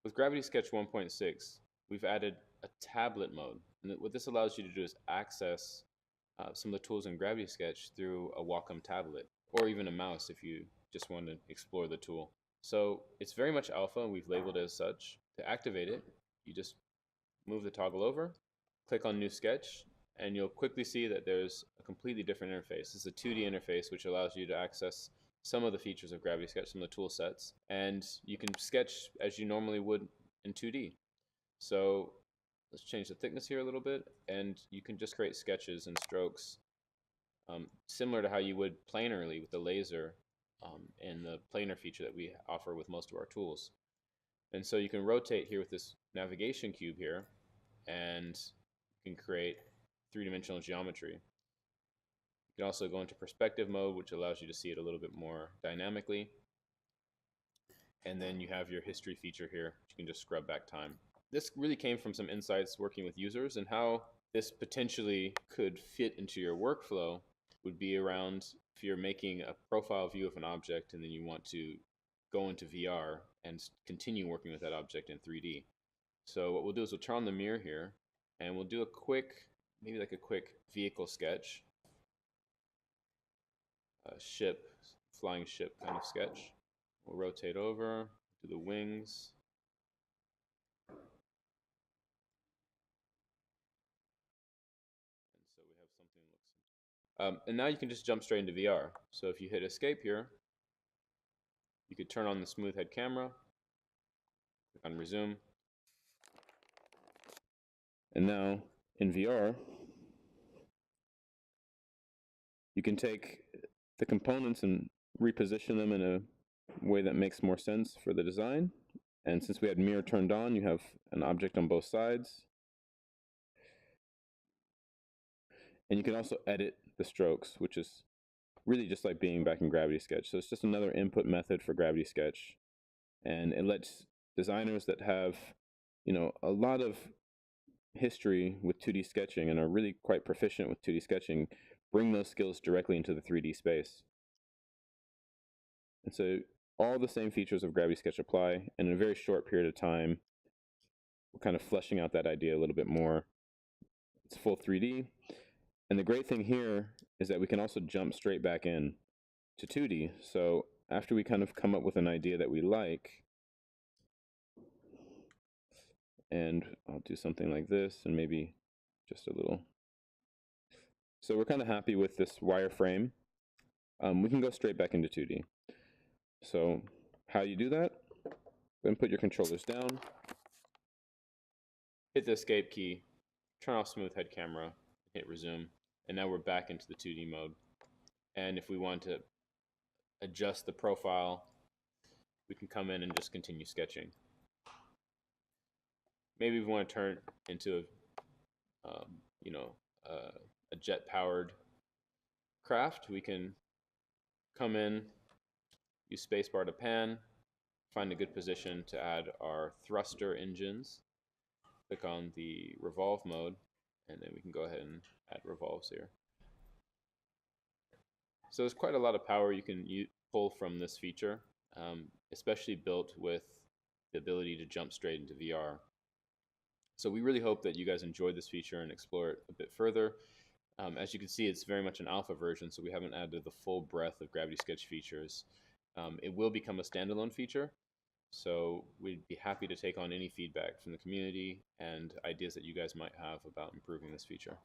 With Gravity Sketch 1.6, we've added a tablet mode. And what this allows you to do is access some of the tools in Gravity Sketch through a Wacom tablet, or even a mouse if you just want to explore the tool. So it's very much alpha, and we've labeled it as such. To activate it, you just move the toggle over, click on New Sketch, and you'll quickly see that there's a completely different interface. It's a 2D interface which allows you to access some of the features of Gravity Sketch, some of the tool sets, and you can sketch as you normally would in 2D. So let's change the thickness here a little bit, and you can just create sketches and strokes similar to how you would planarly with the laser and the planar feature that we offer with most of our tools. And so you can rotate here with this navigation cube here, and you can create three-dimensional geometry. You can also go into perspective mode, which allows you to see it a little bit more dynamically. And then you have your history feature here, which you can just scrub back time. This really came from some insights working with users, and how this potentially could fit into your workflow would be around if you're making a profile view of an object and then you want to go into VR and continue working with that object in 3D. So what we'll do is we'll turn on the mirror here, and we'll do a quick, maybe like a quick vehicle sketch, a ship, flying ship kind of sketch. We'll rotate over, do the wings. And so we have something that looks... and now you can just jump straight into VR. So if you hit escape here, you could turn on the smooth head camera, click on resume. And now in VR, you can take the components and reposition them in a way that makes more sense for the design. And since we had mirror turned on, you have an object on both sides. And you can also edit the strokes, which is really just like being back in Gravity Sketch. So it's just another input method for Gravity Sketch. And it lets designers that have, a lot of history with 2D sketching and are really quite proficient with 2D sketching bring those skills directly into the 3D space. And so all the same features of Gravity Sketch apply, and in a very short period of time, we're kind of fleshing out that idea a little bit more. It's full 3D. And the great thing here is that we can also jump straight back in to 2D. So after we kind of come up with an idea that we like, and I'll do something like this, and maybe just a little. So we're kind of happy with this wireframe. We can go straight back into 2D. So how you do that? Then put your controllers down, hit the escape key, turn off smooth head camera, hit resume, and now we're back into the 2D mode. And if we want to adjust the profile, we can come in and just continue sketching. Maybe we want to turn into a jet-powered craft. We can come in, use spacebar to pan, find a good position to add our thruster engines. Click on the revolve mode, and then we can go ahead and add revolves here. So there's quite a lot of power you can pull from this feature, especially built with the ability to jump straight into VR. So we really hope that you guys enjoyed this feature and explore it a bit further. As you can see, it's very much an alpha version, so we haven't added the full breadth of Gravity Sketch features. It will become a standalone feature, so we'd be happy to take on any feedback from the community and ideas that you guys might have about improving this feature.